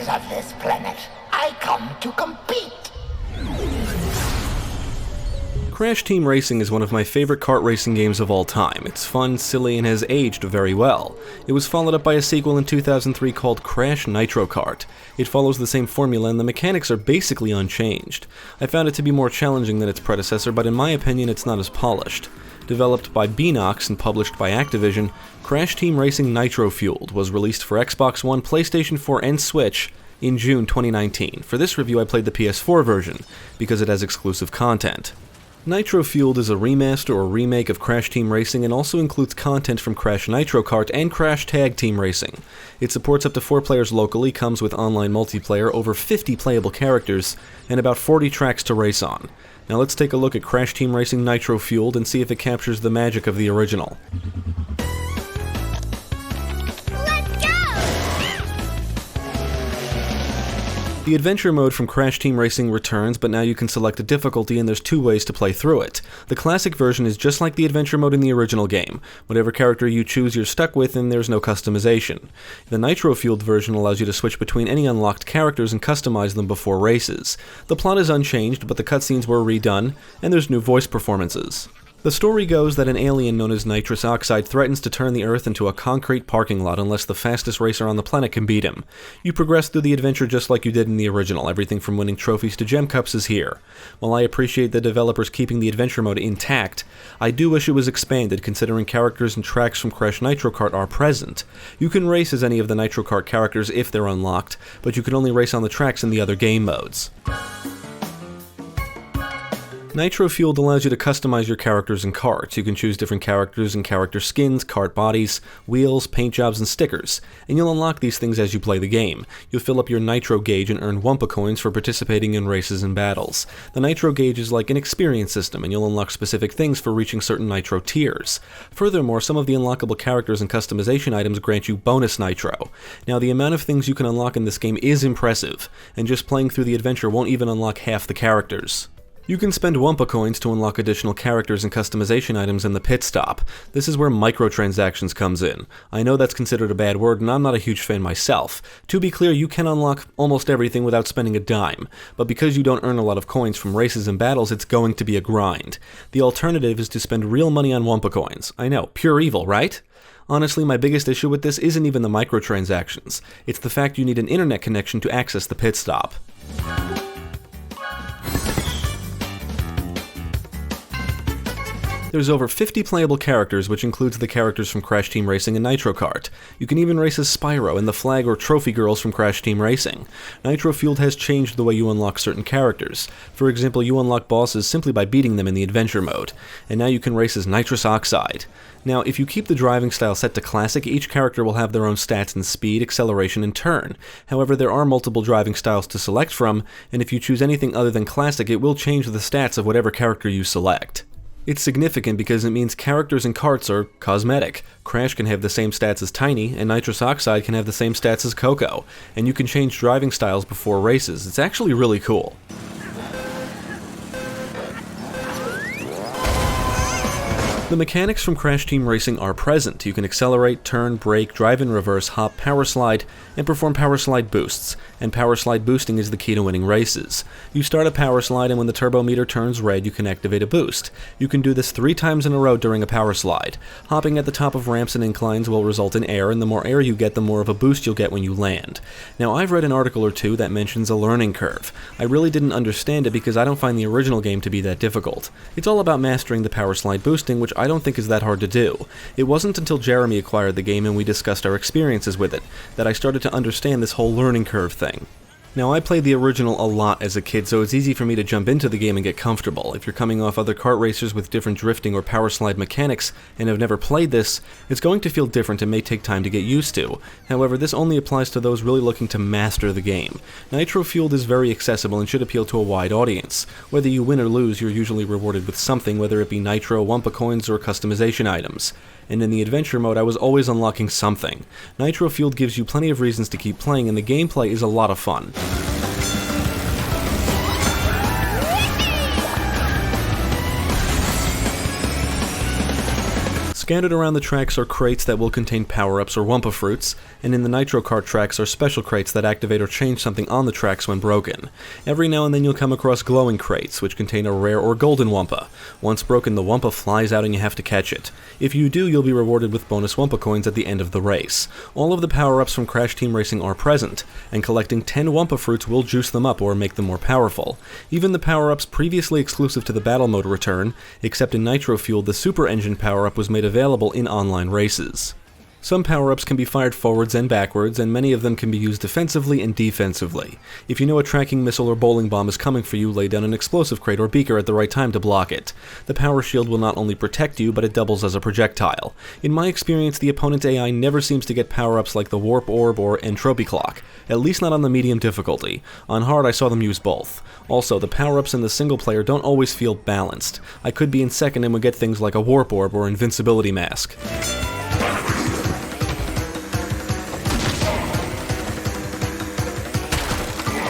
of this planet. I come to compete. Crash Team Racing is one of my favorite kart racing games of all time. It's fun, silly, and has aged very well. It was followed up by a sequel in 2003 called Crash Nitro Kart. It follows the same formula and the mechanics are basically unchanged. I found it to be more challenging than its predecessor, but in my opinion it's not as polished. Developed by Beenox and published by Activision, Crash Team Racing Nitro-Fueled was released for Xbox One, PlayStation 4, and Switch in June 2019. For this review I played the PS4 version, because it has exclusive content. Nitro-Fueled is a remaster or remake of Crash Team Racing and also includes content from Crash Nitro Kart and Crash Tag Team Racing. It supports up to 4 players locally, comes with online multiplayer, over 50 playable characters, and about 40 tracks to race on. Now let's take a look at Crash Team Racing Nitro-Fueled and see if it captures the magic of the original. The adventure mode from Crash Team Racing returns, but now you can select a difficulty and there's 2 ways to play through it. The classic version is just like the adventure mode in the original game. Whatever character you choose you're stuck with and there's no customization. The Nitro-Fueled version allows you to switch between any unlocked characters and customize them before races. The plot is unchanged, but the cutscenes were redone, and there's new voice performances. The story goes that an alien known as nitrous oxide threatens to turn the Earth into a concrete parking lot unless the fastest racer on the planet can beat him. You progress through the adventure just like you did in the original. Everything from winning trophies to gem cups is here. While I appreciate the developers keeping the adventure mode intact, I do wish it was expanded considering characters and tracks from Crash Nitro Kart are present. You can race as any of the Nitro Kart characters if they're unlocked, but you can only race on the tracks in the other game modes. Nitro-Fueled allows you to customize your characters and karts. You can choose different characters and character skins, kart bodies, wheels, paint jobs, and stickers, and you'll unlock these things as you play the game. You'll fill up your Nitro Gauge and earn Wumpa coins for participating in races and battles. The Nitro Gauge is like an experience system, and you'll unlock specific things for reaching certain Nitro tiers. Furthermore, some of the unlockable characters and customization items grant you bonus Nitro. Now, the amount of things you can unlock in this game is impressive, and just playing through the adventure won't even unlock half the characters. You can spend Wumpa coins to unlock additional characters and customization items in the pit stop. This is where Microtransactions comes in. I know that's considered a bad word and I'm not a huge fan myself. To be clear, you can unlock almost everything without spending a dime, but because you don't earn a lot of coins from races and battles, it's going to be a grind. The alternative is to spend real money on Wumpa coins. I know, pure evil, right? Honestly, my biggest issue with this isn't even the microtransactions. It's the fact you need an internet connection to access the pit stop. There's over 50 playable characters, which includes the characters from Crash Team Racing and Nitro Kart. You can even race as Spyro and the Flag or Trophy Girls from Crash Team Racing. Nitro-Fueled has changed the way you unlock certain characters. For example, you unlock bosses simply by beating them in the adventure mode, and now you can race as nitrous oxide. Now, if you keep the driving style set to classic, each character will have their own stats in speed, acceleration, and turn. However, there are multiple driving styles to select from, and if you choose anything other than classic, it will change the stats of whatever character you select. It's significant because it means characters and karts are cosmetic. Crash can have the same stats as Tiny, and Nitrous Oxide can have the same stats as Coco, and you can change driving styles before races. It's actually really cool. The mechanics from Crash Team Racing are present. You can accelerate, turn, brake, drive in reverse, hop, power slide, and perform power slide boosts. And power slide boosting is the key to winning races. You start a power slide and when the turbo meter turns red, you can activate a boost. You can do this 3 times in a row during a power slide. Hopping at the top of ramps and inclines will result in air, and the more air you get, the more of a boost you'll get when you land. Now, I've read an article or two that mentions a learning curve. I really didn't understand it because I don't find the original game to be that difficult. It's all about mastering the power slide boosting, which I don't think is that hard to do. It wasn't until Jeremy acquired the game and we discussed our experiences with it that I started to understand this whole learning curve thing. Now, I played the original a lot as a kid, so it's easy for me to jump into the game and get comfortable. If you're coming off other kart racers with different drifting or power slide mechanics and have never played this, it's going to feel different and may take time to get used to. However, this only applies to those really looking to master the game. Nitro-Fueled is very accessible and should appeal to a wide audience. Whether you win or lose, you're usually rewarded with something, whether it be Nitro, Wumpa coins, or customization items. And in the adventure mode, I was always unlocking something. Nitro-Fueled gives you plenty of reasons to keep playing, and the gameplay is a lot of fun. Scattered around the tracks are crates that will contain power-ups or Wumpa fruits, and in the Nitro Kart tracks are special crates that activate or change something on the tracks when broken. Every now and then you'll come across glowing crates, which contain a rare or golden Wumpa. Once broken, the Wumpa flies out and you have to catch it. If you do, you'll be rewarded with bonus Wumpa coins at the end of the race. All of the power-ups from Crash Team Racing are present, and collecting 10 Wumpa fruits will juice them up or make them more powerful. Even the power-ups previously exclusive to the battle mode return, except in Nitro-Fueled the Super Engine power-up was made available in online races. Some power-ups can be fired forwards and backwards, and many of them can be used defensively and defensively. If you know a tracking missile or bowling bomb is coming for you, lay down an explosive crate or beaker at the right time to block it. The power shield will not only protect you, but it doubles as a projectile. In my experience, the opponent's AI never seems to get power-ups like the Warp Orb or Entropy Clock, at least not on the medium difficulty. On hard, I saw them use both. Also, the power-ups in the single player don't always feel balanced. I could be in second and would get things like a Warp Orb or Invincibility Mask.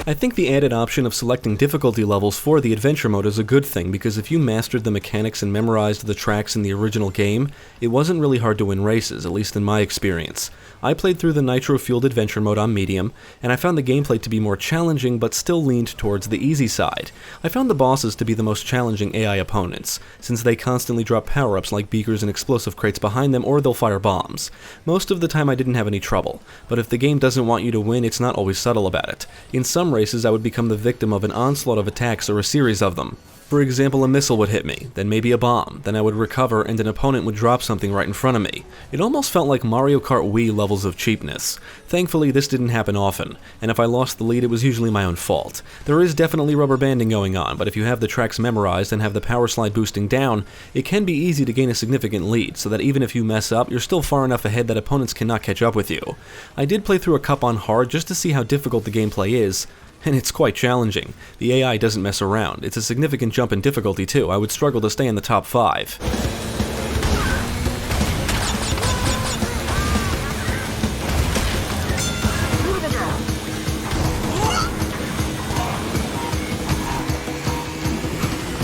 I think the added option of selecting difficulty levels for the adventure mode is a good thing, because if you mastered the mechanics and memorized the tracks in the original game, it wasn't really hard to win races, at least in my experience. I played through the Nitro-Fueled adventure mode on medium, and I found the gameplay to be more challenging but still leaned towards the easy side. I found the bosses to be the most challenging AI opponents, since they constantly drop power-ups like beakers and explosive crates behind them, or they'll fire bombs. Most of the time I didn't have any trouble, but if the game doesn't want you to win, it's not always subtle about it. In some races I would become the victim of an onslaught of attacks or a series of them. For example, a missile would hit me, then maybe a bomb, then I would recover and an opponent would drop something right in front of me. It almost felt like Mario Kart Wii levels of cheapness. Thankfully, this didn't happen often, and if I lost the lead, it was usually my own fault. There is definitely rubber banding going on, but if you have the tracks memorized and have the power slide boosting down, it can be easy to gain a significant lead, so that even if you mess up, you're still far enough ahead that opponents cannot catch up with you. I did play through a cup on hard just to see how difficult the gameplay is, and it's quite challenging. The AI doesn't mess around. It's a significant jump in difficulty too. I would struggle to stay in the top 5.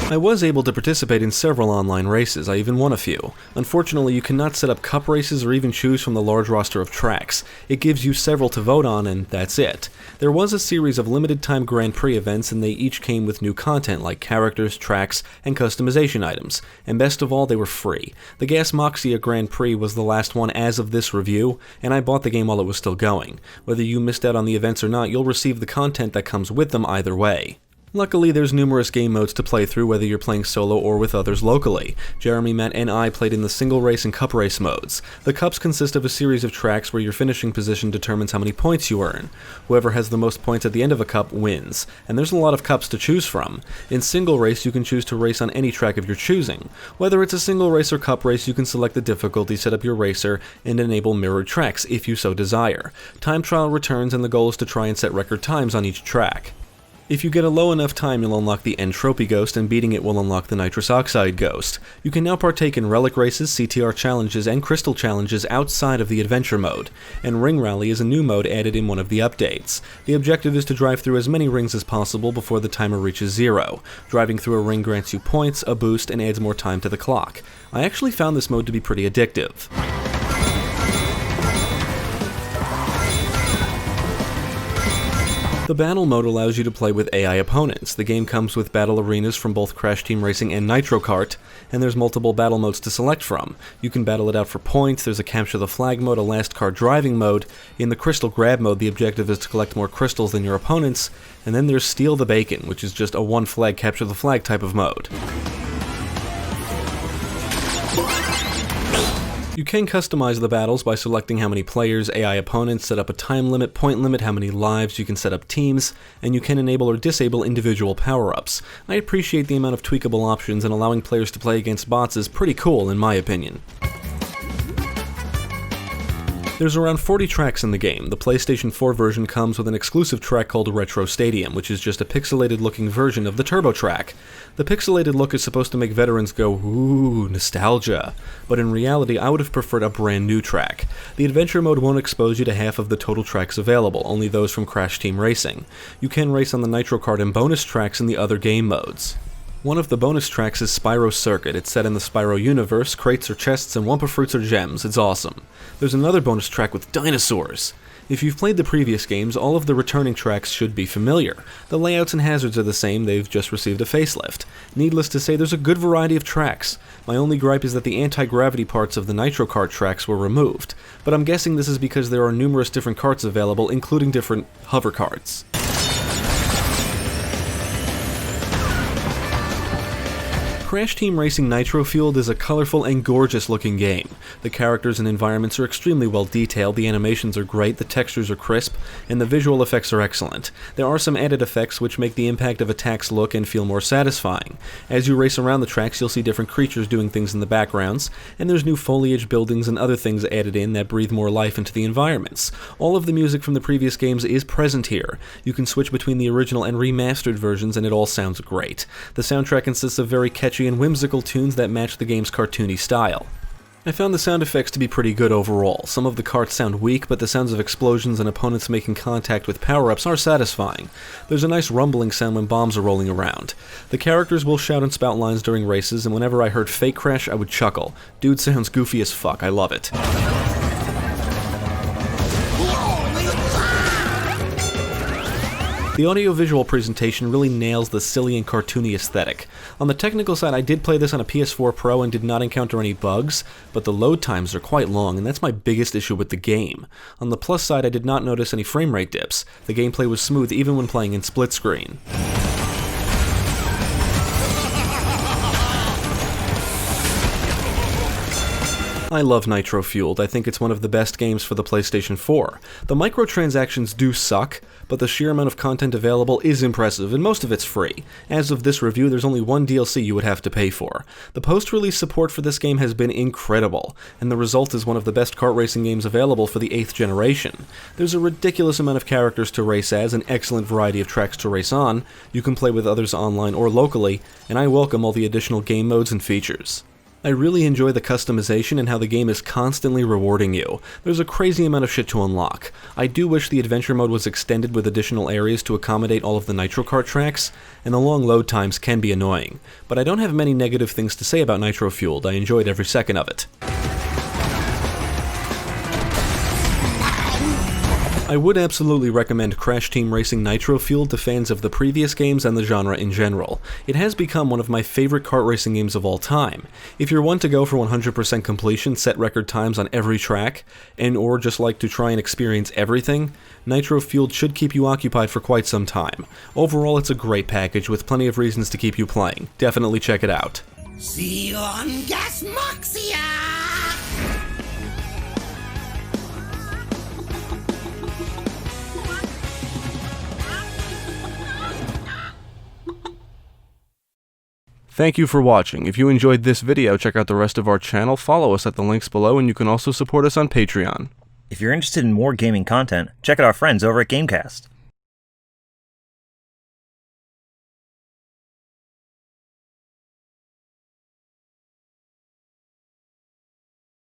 I was able to participate in several online races. I even won a few. Unfortunately, you cannot set up cup races or even choose from the large roster of tracks. It gives you several to vote on, and that's it. There was a series of limited-time Grand Prix events, and they each came with new content like characters, tracks, and customization items. And best of all, they were free. The Gas Moxia Grand Prix was the last one as of this review, and I bought the game while it was still going. Whether you missed out on the events or not, you'll receive the content that comes with them either way. Luckily, there's numerous game modes to play through, whether you're playing solo or with others locally. Jeremy, Matt, and I played in the single race and cup race modes. The cups consist of a series of tracks where your finishing position determines how many points you earn. Whoever has the most points at the end of a cup wins, and there's a lot of cups to choose from. In single race, you can choose to race on any track of your choosing. Whether it's a single race or cup race, you can select the difficulty, set up your racer, and enable mirrored tracks if you so desire. Time trial returns, and the goal is to try and set record times on each track. If you get a low enough time, you'll unlock the Entropy Ghost, and beating it will unlock the Nitrous Oxide Ghost. You can now partake in Relic races, CTR challenges, and Crystal challenges outside of the adventure mode, and Ring Rally is a new mode added in one of the updates. The objective is to drive through as many rings as possible before the timer reaches 0. Driving through a ring grants you points, a boost, and adds more time to the clock. I actually found this mode to be pretty addictive. The battle mode allows you to play with AI opponents. The game comes with battle arenas from both Crash Team Racing and Nitro Kart, and there's multiple battle modes to select from. You can battle it out for points, there's a capture the flag mode, a last car driving mode. In the crystal grab mode, the objective is to collect more crystals than your opponents, and then there's steal the bacon, which is just a one flag capture the flag type of mode. You can customize the battles by selecting how many players, AI opponents, set up a time limit, point limit, how many lives, you can set up teams, and you can enable or disable individual power-ups. I appreciate the amount of tweakable options, and allowing players to play against bots is pretty cool in my opinion. There's around 40 tracks in the game. The PlayStation 4 version comes with an exclusive track called Retro Stadium, which is just a pixelated looking version of the Turbo track. The pixelated look is supposed to make veterans go, ooh, nostalgia. But in reality, I would have preferred a brand new track. The adventure mode won't expose you to half of the total tracks available, only those from Crash Team Racing. You can race on the Nitro Kart and bonus tracks in the other game modes. One of the bonus tracks is Spyro Circuit. It's set in the Spyro universe, crates are chests, and Wumpa fruits are gems. It's awesome. There's another bonus track with dinosaurs. If you've played the previous games, all of the returning tracks should be familiar. The layouts and hazards are the same, they've just received a facelift. Needless to say, there's a good variety of tracks. My only gripe is that the anti-gravity parts of the Nitro Kart tracks were removed, but I'm guessing this is because there are numerous different karts available, including different hover karts. Crash Team Racing Nitro-Fueled is a colorful and gorgeous looking game. The characters and environments are extremely well detailed, the animations are great, the textures are crisp, and the visual effects are excellent. There are some added effects which make the impact of attacks look and feel more satisfying. As you race around the tracks, you'll see different creatures doing things in the backgrounds, and there's new foliage, buildings, and other things added in that breathe more life into the environments. All of the music from the previous games is present here. You can switch between the original and remastered versions, and it all sounds great. The soundtrack consists of very catchy and whimsical tunes that match the game's cartoony style. I found the sound effects to be pretty good overall. Some of the karts sound weak, but the sounds of explosions and opponents making contact with power-ups are satisfying. There's a nice rumbling sound when bombs are rolling around. The characters will shout and spout lines during races, and whenever I heard Fake Crash, I would chuckle. Dude sounds goofy as fuck, I love it. The audio-visual presentation really nails the silly and cartoony aesthetic. On the technical side, I did play this on a PS4 Pro and did not encounter any bugs, but the load times are quite long, and that's my biggest issue with the game. On the plus side, I did not notice any frame rate dips. The gameplay was smooth even when playing in split screen. I love Nitro-Fueled. I think it's one of the best games for the PlayStation 4. The microtransactions do suck, but the sheer amount of content available is impressive, and most of it's free. As of this review, there's only one DLC you would have to pay for. The post-release support for this game has been incredible, and the result is one of the best kart racing games available for the 8th generation. There's a ridiculous amount of characters to race as, an excellent variety of tracks to race on, you can play with others online or locally, and I welcome all the additional game modes and features. I really enjoy the customization and how the game is constantly rewarding you. There's a crazy amount of shit to unlock. I do wish the adventure mode was extended with additional areas to accommodate all of the Nitro Kart tracks, and the long load times can be annoying. But I don't have many negative things to say about Nitro-Fueled. I enjoyed every second of it. I would absolutely recommend Crash Team Racing Nitro-Fueled to fans of the previous games and the genre in general. It has become one of my favorite kart racing games of all time. If you're one to go for 100% completion, set record times on every track, or just like to try and experience everything, Nitro-Fueled should keep you occupied for quite some time. Overall, it's a great package with plenty of reasons to keep you playing. Definitely check it out. See you on Gasmoxia! Thank you for watching. If you enjoyed this video, check out the rest of our channel, follow us at the links below, and you can also support us on Patreon. If you're interested in more gaming content, check out our friends over at Gamecast.